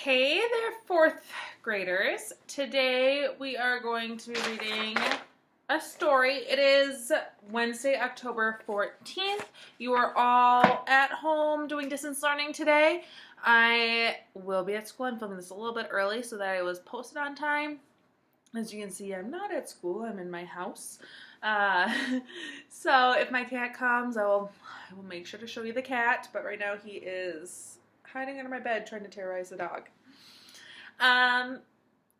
Hey there, fourth graders. Today we are going to be reading a story. It is Wednesday, October 14th. You are all at home doing distance learning today. I will be at school. I'm filming this a little bit early so that it was posted on time. As you can see, I'm not at school. I'm in my house. So if my cat comes, I will make sure to show you the cat. But right now he is hiding under my bed trying to terrorize the dog.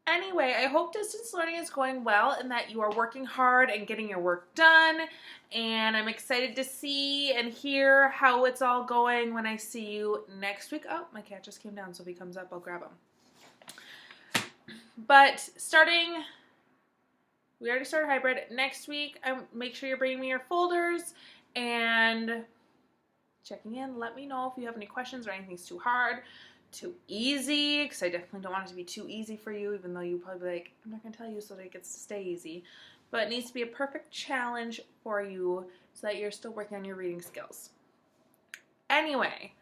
Anyway, I hope distance learning is going well and that you are working hard and getting your work done. And I'm excited to see and hear how it's all going when I see you next week. Oh, my cat just came down, so if he comes up, I'll grab him. But we already started hybrid. Next week, make sure you're bringing me your folders and checking in. Let me know if you have any questions or anything's too hard, too easy, because I definitely don't want it to be too easy for you, even though you probably be like, I'm not going to tell you so that it gets to stay easy. But it needs to be a perfect challenge for you so that you're still working on your reading skills. Anyway,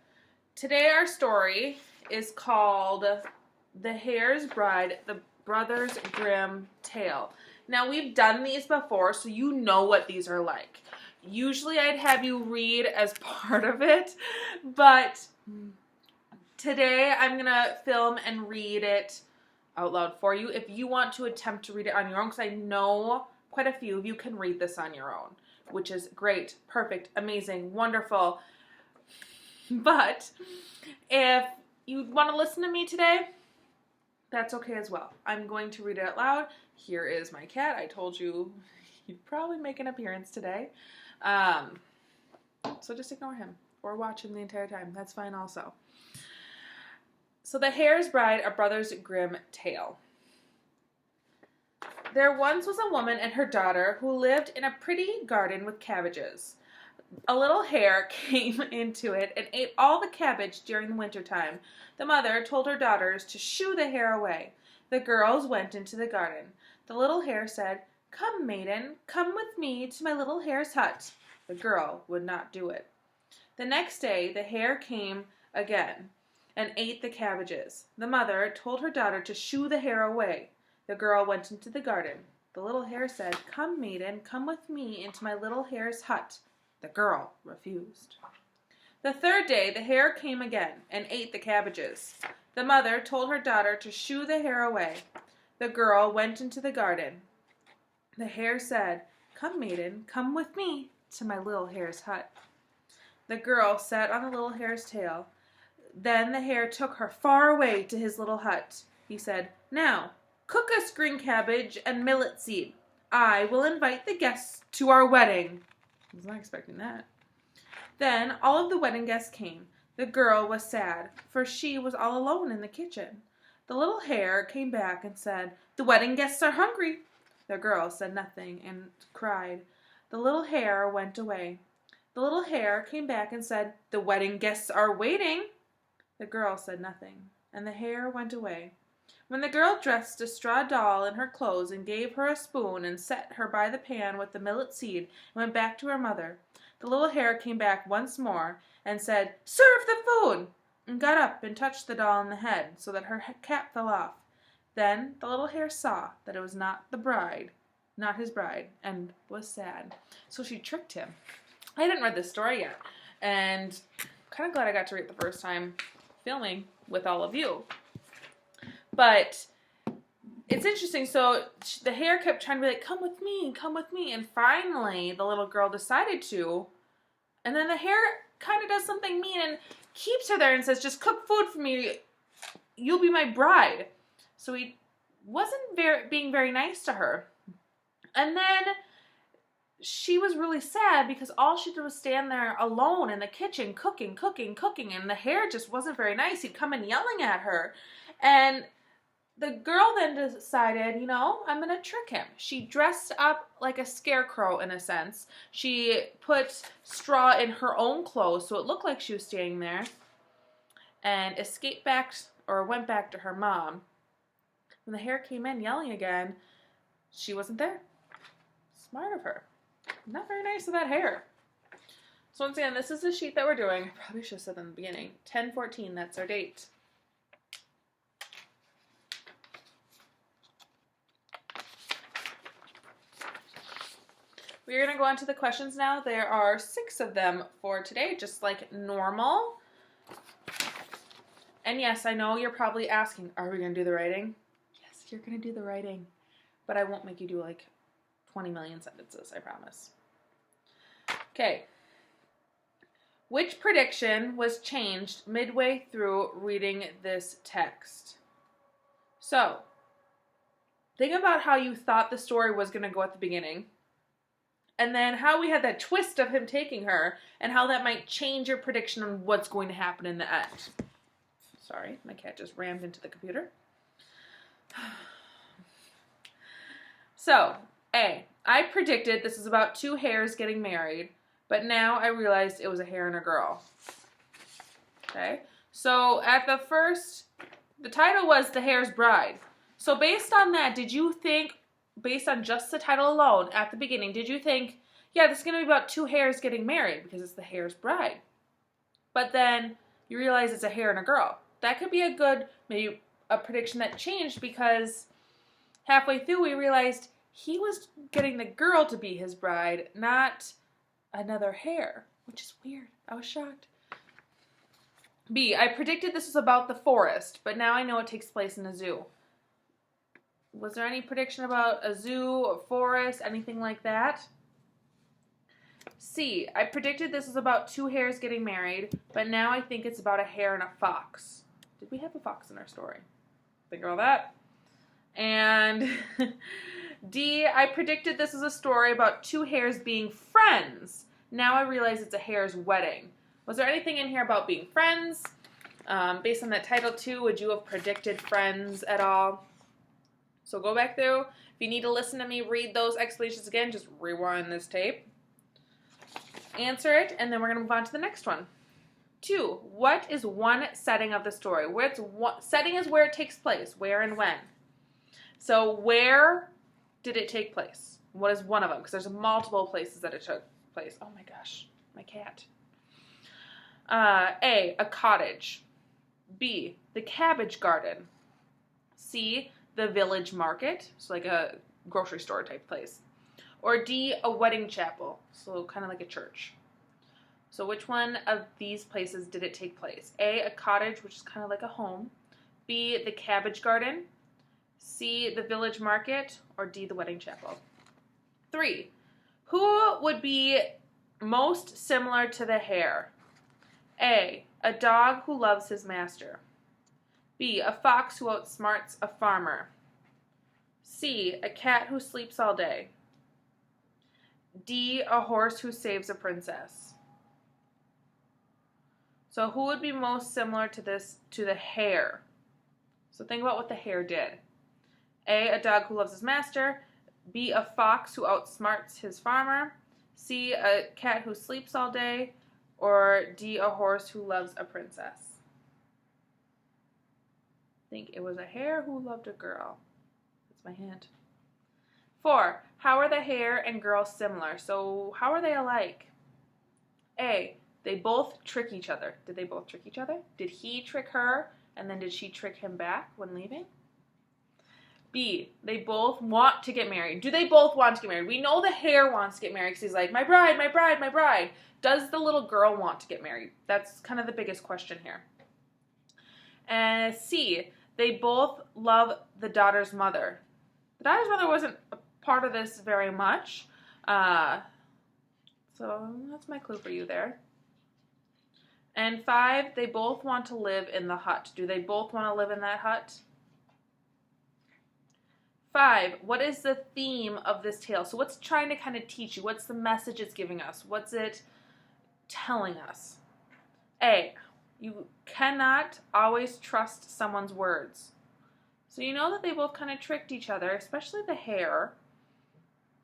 today our story is called The Hare's Bride, The Brothers Grimm Tale. Now, we've done these before, so you know what these are like. Usually I'd have you read as part of it, but today I'm going to film and read it out loud for you. If you want to attempt to read it on your own, because I know quite a few of you can read this on your own, which is great, perfect, amazing, wonderful. But if you want to listen to me today, that's okay as well. I'm going to read it out loud. Here is my cat. I told you he'd probably make an appearance today. So just ignore him or watch him the entire time. That's fine also. So The Hare's Bride, A Brothers Grimm Tale. There once was a woman and her daughter who lived in a pretty garden with cabbages. A little hare came into it and ate all the cabbage during the wintertime. The mother told her daughters to shoo the hare away. The girls went into the garden. The little hare said, "Come, maiden, come with me to my little hare's hut." The girl would not do it. The next day the hare came again and ate the cabbages. The mother told her daughter to shoo the hare away. The girl went into the garden. The little hare said, "Come, maiden, come with me into my little hare's hut." The girl refused. The third day the hare came again and ate the cabbages. The mother told her daughter to shoo the hare away. The girl went into the garden. The hare said, "Come, maiden, come with me to my little hare's hut." The girl sat on the little hare's tail. Then the hare took her far away to his little hut. He said, "Now, cook us green cabbage and millet seed. I will invite the guests to our wedding." I was not expecting that. Then all of the wedding guests came. The girl was sad, for she was all alone in the kitchen. The little hare came back and said, "The wedding guests are hungry." The girl said nothing and cried. The little hare went away. The little hare came back and said, "The wedding guests are waiting." The girl said nothing, and the hare went away. When the girl dressed a straw doll in her clothes and gave her a spoon and set her by the pan with the millet seed and went back to her mother, the little hare came back once more and said, "Serve the food," and got up and touched the doll on the head so that her cap fell off. Then the little hare saw that it was not his bride, and was sad. So she tricked him. I hadn't read this story yet, and I'm kind of glad I got to read it the first time filming with all of you. But it's interesting. So the hare kept trying to be like, "Come with me," and finally the little girl decided to, and then the hare kind of does something mean and keeps her there and says, "Just cook food for me. You'll be my bride." So he wasn't being very nice to her. And then she was really sad because all she did was stand there alone in the kitchen cooking, and the hare just wasn't very nice. He'd come in yelling at her. And the girl then decided, I'm going to trick him. She dressed up like a scarecrow in a sense. She put straw in her own clothes so it looked like she was staying there and went back to her mom. When the hare came in yelling again, she wasn't there. Smart of her. Not very nice of that hare. So once again, this is the sheet that we're doing. I probably should have said in the beginning. 10/14, that's our date. We're going to go on to the questions now. There are 6 of them for today, just like normal. And yes, I know you're probably asking, are we going to do the writing? Yes, you're going to do the writing. But I won't make you do like 20 million sentences, I promise. Okay. Which prediction was changed midway through reading this text? So, think about how you thought the story was going to go at the beginning. And then how we had that twist of him taking her, and how that might change your prediction on what's going to happen in the end. Sorry, my cat just rammed into the computer. So, A, I predicted this is about 2 hares getting married, but now I realized it was a hare and a girl. Okay, so at the first, the title was The Hare's Bride. So based on that, did you think, based on just the title alone at the beginning, did you think, yeah, this is going to be about 2 hares getting married because it's The Hare's Bride? But then you realize it's a hare and a girl. That could be a good, maybe a prediction that changed because halfway through we realized he was getting the girl to be his bride, not another hare, which is weird. I was shocked. B, I predicted this was about the forest, but now I know it takes place in a zoo. Was there any prediction about a zoo, a forest, anything like that? C, I predicted this was about 2 hares getting married, but now I think it's about a hare and a fox. Did we have a fox in our story? Think about that. And D, I predicted this was a story about 2 hares being friends. Now I realize it's a hare's wedding. Was there anything in here about being friends? Based on that title too, would you have predicted friends at all? So go back through. If you need to listen to me read those explanations again, just rewind this tape. Answer it, and then we're going to move on to the next one. 2, what is one setting of the story? Setting is where it takes place, where and when. So where did it take place? What is one of them? Because there's multiple places that it took place. Oh my gosh, my cat. A, a cottage. B, the cabbage garden. C, the village market, so like a grocery store type place. Or D, a wedding chapel, so kind of like a church. So which one of these places did it take place? A, a cottage, which is kind of like a home. B, the cabbage garden. C, the village market. Or D, the wedding chapel. 3, who would be most similar to the hare? A, a dog who loves his master. B, a fox who outsmarts a farmer. C, a cat who sleeps all day. D, a horse who saves a princess. So who would be most similar to the hare? So think about what the hare did. A, a dog who loves his master. B, a fox who outsmarts his farmer. C, a cat who sleeps all day. Or D, a horse who loves a princess. I think it was a hare who loved a girl. That's my hint. 4, how are the hare and girl similar? So how are they alike? A, they both trick each other. Did they both trick each other? Did he trick her and then did she trick him back when leaving? B, they both want to get married. Do they both want to get married? We know the hare wants to get married because he's like, my bride, my bride, my bride. Does the little girl want to get married? That's kind of the biggest question here. And C, they both love the daughter's mother. The daughter's mother wasn't a part of this very much. So that's my clue for you there. And 5, they both want to live in the hut. Do they both want to live in that hut? 5, what is the theme of this tale? So what's trying to kind of teach you? What's the message it's giving us? What's it telling us? A, you cannot always trust someone's words. So you know that they both kind of tricked each other, especially the hare.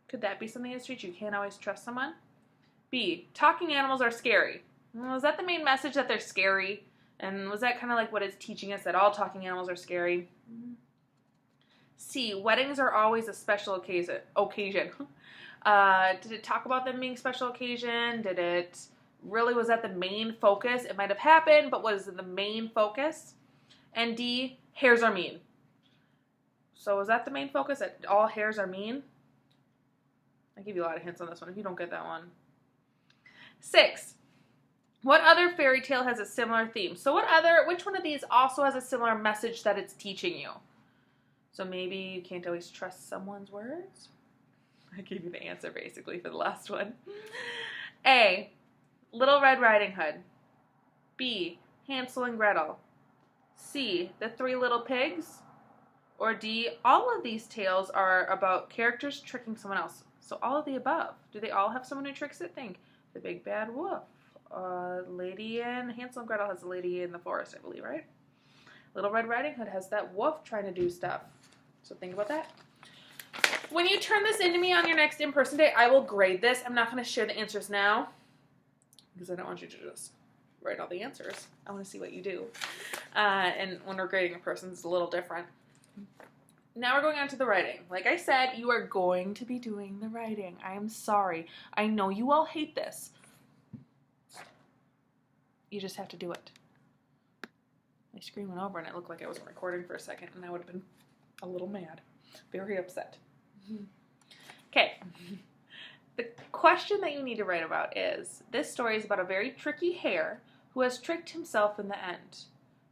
Could that be something that's true? You can't always trust someone? B, talking animals are scary. Well, is that the main message, that they're scary? And was that kind of like what it's teaching us, that all talking animals are scary? C, weddings are always a special occasion. Did it talk about them being special occasion? Was that the main focus? It might have happened, but was it the main focus? And D, hares are mean. So was that the main focus, that all hares are mean? I give you a lot of hints on this one if you don't get that one. 6. What other fairy tale has a similar theme? So which one of these also has a similar message that it's teaching you? So maybe you can't always trust someone's words? I gave you the answer basically for the last one. A, Little Red Riding Hood. B, Hansel and Gretel. C, The Three Little Pigs. Or D, all of these tales are about characters tricking someone else. So all of the above. Do they all have someone who tricks it? Think. The Big Bad Wolf. Lady in Hansel and Gretel has a lady in the forest, I believe, right? Little Red Riding Hood has that wolf trying to do stuff. So think about that. When you turn this into me on your next in-person day, I will grade this. I'm not going to share the answers now because I don't want you to just write all the answers. I want to see what you do. And when we're grading a person, it's a little different. Now we're going on to the writing. Like I said, you are going to be doing the writing. I am sorry. I know you all hate this. You just have to do it. My screen went over and it looked like I wasn't recording for a second and I would have been a little mad. Very upset. Okay. The question that you need to write about is, this story is about a very tricky hare who has tricked himself in the end.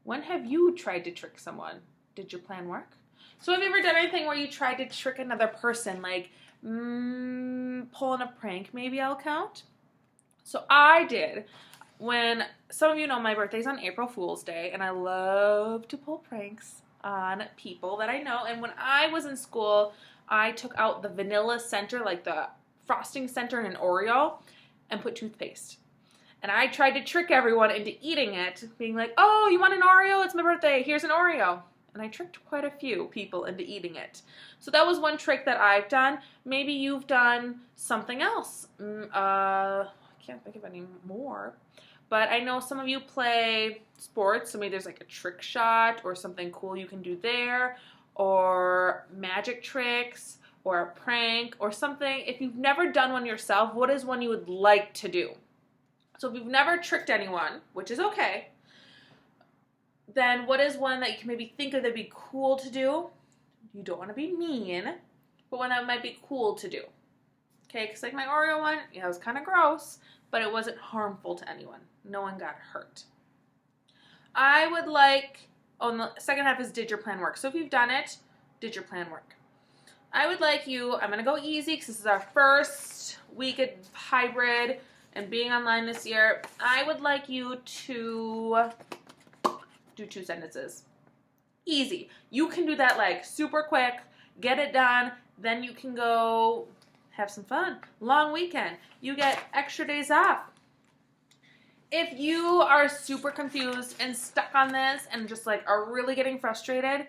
When have you tried to trick someone? Did your plan work? So have you ever done anything where you tried to trick another person, like pulling a prank, maybe I'll count? So I did. When some of you know my birthday's on April Fool's Day, and I love to pull pranks on people that I know. And when I was in school, I took out the vanilla center, like the frosting center in an Oreo, and put toothpaste. And I tried to trick everyone into eating it, being like, oh, you want an Oreo? It's my birthday. Here's an Oreo. And I tricked quite a few people into eating it. So that was one trick that I've done. Maybe you've done something else. I can't think of any more. But I know some of you play sports, so maybe there's like a trick shot or something cool you can do there, or magic tricks, or a prank, or something. If you've never done one yourself, what is one you would like to do? So if you've never tricked anyone, which is okay, then what is one that you can maybe think of that'd be cool to do? You don't want to be mean, but one that might be cool to do. Okay, because like my Oreo one, yeah, it was kind of gross, but it wasn't harmful to anyone. No one got hurt. I would like, and the second half is did your plan work? So if you've done it, did your plan work? I would like you, I'm going to go easy because this is our first week of hybrid and being online this year. I would like you to do 2 sentences. Easy. You can do that like super quick, get it done, then you can go have some fun. Long weekend. You get extra days off. If you are super confused and stuck on this and just like are really getting frustrated,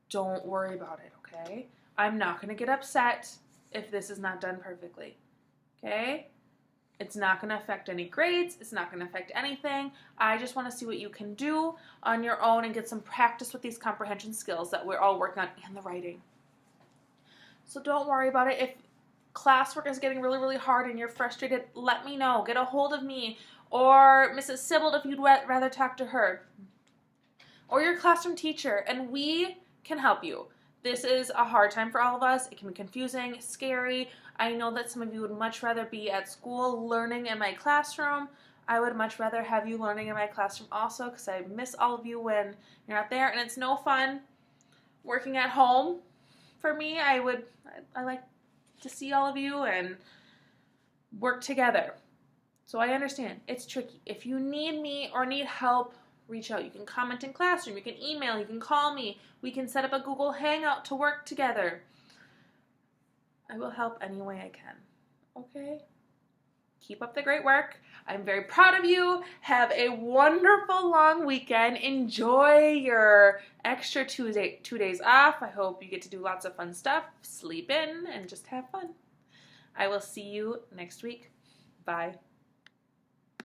don't worry about it, okay? I'm not going to get upset if this is not done perfectly, okay? It's not going to affect any grades. It's not going to affect anything. I just want to see what you can do on your own and get some practice with these comprehension skills that we're all working on and the writing. So don't worry about it. If classwork is getting really, really hard and you're frustrated, let me know. Get a hold of me or Mrs. Sibbald if you'd rather talk to her, or your classroom teacher, and we can help you. This is a hard time for all of us. It can be confusing, scary. I know that some of you would much rather be at school learning in my classroom. I would much rather have you learning in my classroom also because I miss all of you when you're not there, and it's no fun working at home. For me, I like to see all of you and work together. So I understand. It's tricky. If you need me or need help, reach out. You can comment in classroom. You can email. You can call me. We can set up a Google Hangout to work together. I will help any way I can. Okay? Keep up the great work. I'm very proud of you. Have a wonderful long weekend. Enjoy your extra 2 days off. I hope you get to do lots of fun stuff, sleep in, and just have fun. I will see you next week. Bye.